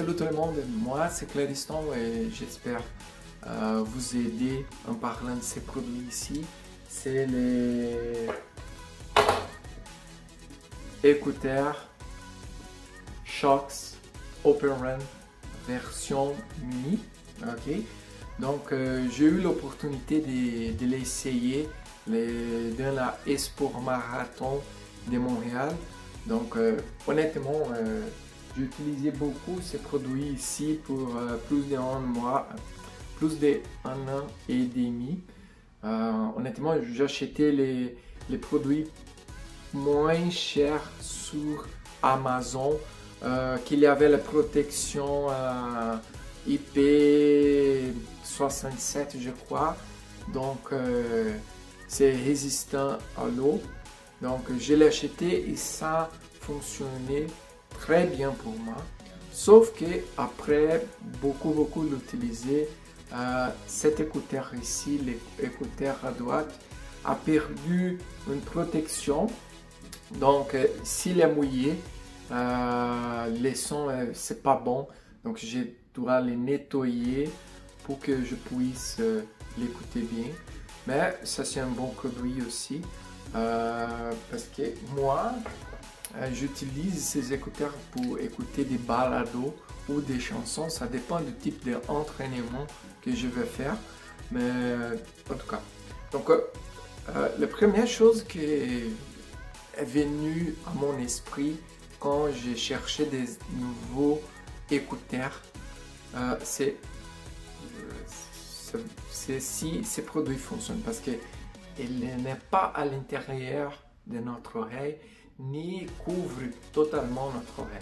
Salut tout le monde, moi c'est Clariston et j'espère vous aider en parlant de ces produits ici. C'est les écouteurs Shokz Open Run version mini. Ok, donc j'ai eu l'opportunité de les essayer dans la Expo Marathon de Montréal. Donc honnêtement, j'ai utilisé beaucoup ces produits ici pour plus d'un mois, plus d'un an et demi. Honnêtement, j'ai acheté les produits moins chers sur Amazon, qu'il y avait la protection IP67, je crois. Donc, c'est résistant à l'eau. Donc, je l'ai acheté et ça fonctionnait très bien pour moi. Sauf que après beaucoup l'utiliser, cet écouteur ici, l'écouteur à droite, a perdu une protection. Donc, s'il est mouillé, les sons, c'est pas bon. Donc, je dois les nettoyer pour que je puisse l'écouter bien. Mais ça, c'est un bon produit aussi. Parce que moi, j'utilise ces écouteurs pour écouter des balados ou des chansons. Ça dépend du type d'entraînement que je vais faire. Mais en tout cas. Donc, la première chose qui est venue à mon esprit quand j'ai cherché des nouveaux écouteurs, c'est si ces produits fonctionnent. Parce qu'il n'est pas à l'intérieur de notre oreille, ni couvre totalement notre oreille.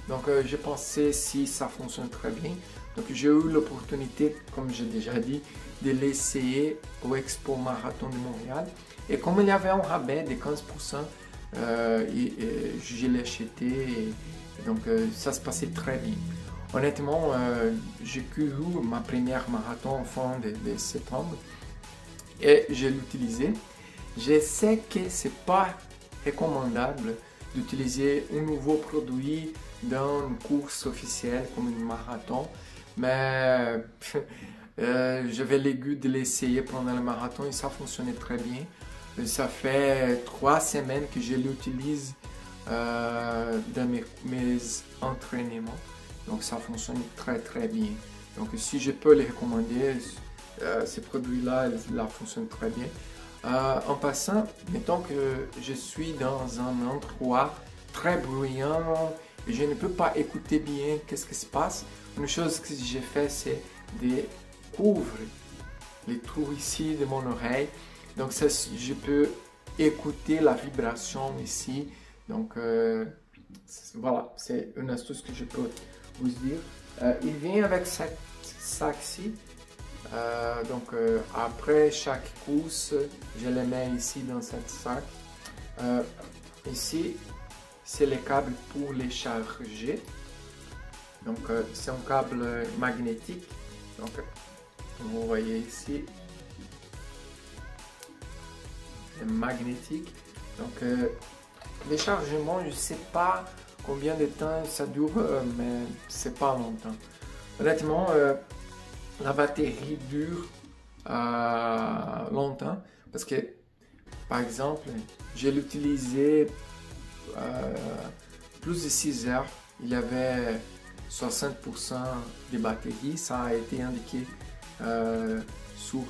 Donc je pensais si ça fonctionne très bien. Donc j'ai eu l'opportunité, comme j'ai déjà dit, de l'essayer au Expo Marathon de Montréal. Et comme il y avait un rabais de 15%, je l'ai acheté et donc ça se passait très bien. Honnêtement, j'ai couru ma première marathon en fin de septembre et je l'ai utilisé. Je sais que c'est pas recommandable d'utiliser un nouveau produit dans une course officielle comme une marathon, mais j'avais le goût de l'essayer pendant le marathon et ça fonctionnait très bien. Ça fait 3 semaines que je l'utilise dans mes entraînements, donc ça fonctionne très bien. Donc si je peux les recommander, ces produits-là, ils fonctionnent très bien. En passant, mettons que je suis dans un endroit très bruyant et je ne peux pas écouter bien qu'est-ce qui se passe. Une chose que j'ai fait, c'est de couvrir les trous ici de mon oreille. Donc ça, je peux écouter la vibration ici. Donc voilà, c'est une astuce que je peux vous dire. Il vient avec ce sac-ci. Donc après chaque course, je les mets ici dans cette sac. Ici, c'est les câbles pour les charger. Donc c'est un câble magnétique. Donc vous voyez ici, c'est magnétique. Donc les chargements, je ne sais pas combien de temps ça dure, mais c'est pas longtemps. Honnêtement, la batterie dure longtemps parce que, par exemple, j'ai l'utilisé plus de 6 heures. Il y avait 60% de batterie. Ça a été indiqué sur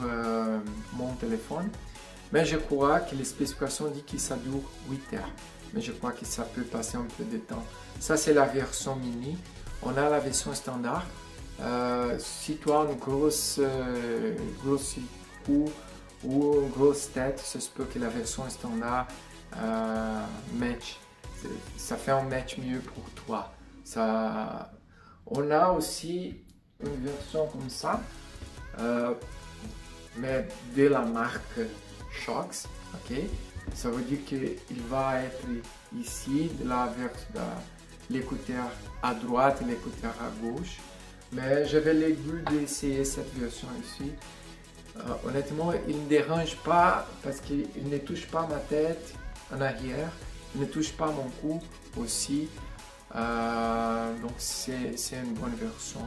mon téléphone. Mais je crois que les spécifications disent que ça dure 8 heures. Mais je crois que ça peut passer un peu de temps. Ça, c'est la version mini. On a la version standard. Si tu as une grosse cou ou une grosse tête, ça se peut que la version standard match. Ça fait un match mieux pour toi. On a aussi une version comme ça, mais de la marque Shokz. Ok, ça veut dire qu'il va être ici de l'écouteur à droite et l'écouteur à gauche. Mais j'avais le goût d'essayer cette version ici. Honnêtement, il ne dérange pas parce qu'il ne touche pas ma tête en arrière, il ne touche pas mon cou aussi. Donc c'est une bonne version.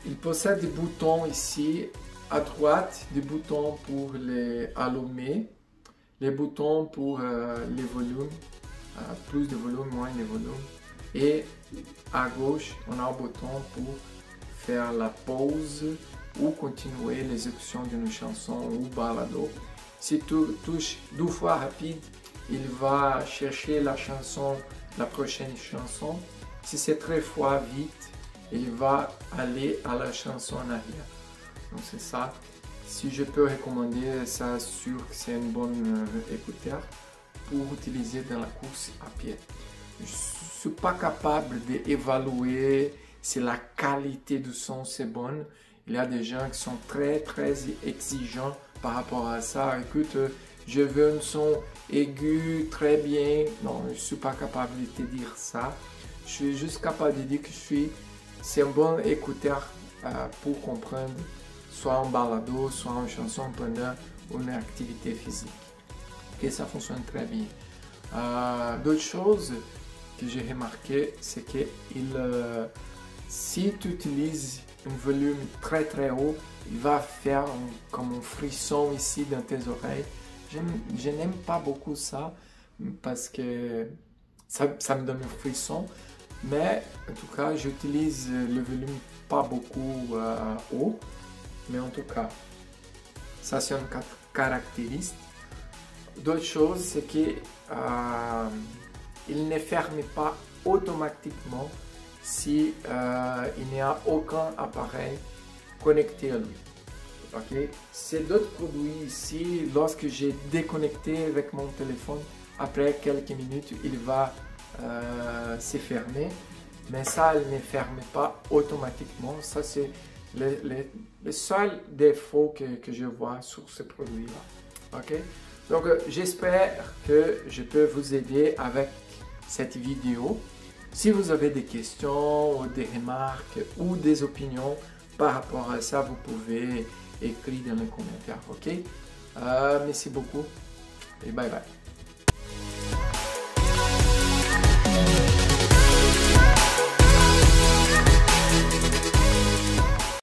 Il possède des boutons ici à droite, des boutons pour les allumer, les boutons pour les volumes, plus de volume, moins de volume, et à gauche on a un bouton pour faire la pause ou continuer l'exécution d'une chanson ou balado. Si tu touches 2 fois rapide, il va chercher la chanson, la prochaine chanson. Si c'est 3 fois vite, il va aller à la chanson en arrière. Donc c'est ça. Si je peux recommander, ça sûr que c'est une bonne écouteur pour utiliser dans la course à pied. Je ne suis pas capable d'évaluer si la qualité du son c'est bonne. Il y a des gens qui sont très exigeants par rapport à ça. Écoute, je veux un son aigu très bien. Non, je ne suis pas capable de te dire ça. Je suis juste capable de dire que c'est un bon écouteur pour comprendre soit un balado, soit une chanson pendant une activité physique. Et ça fonctionne très bien. D'autres choses que j'ai remarqué, c'est que si tu utilises un volume très haut, il va faire comme un frisson ici dans tes oreilles. Je n'aime pas beaucoup ça parce que ça me donne un frisson. Mais en tout cas, j'utilise le volume pas beaucoup haut. Mais en tout cas, ça c'est une caractéristique. D'autre chose, c'est qu'il ne ferme pas automatiquement si il n'y a aucun appareil connecté à lui. Okay? C'est d'autres produits ici, lorsque j'ai déconnecté avec mon téléphone, après quelques minutes, il va se fermer. Mais ça, il ne ferme pas automatiquement. Ça, c'est le seul défaut que je vois sur ce produit-là. Okay? Donc, j'espère que je peux vous aider avec cette vidéo. Si vous avez des questions, ou des remarques ou des opinions par rapport à ça, vous pouvez écrire dans les commentaires. Ok? Merci beaucoup et bye bye.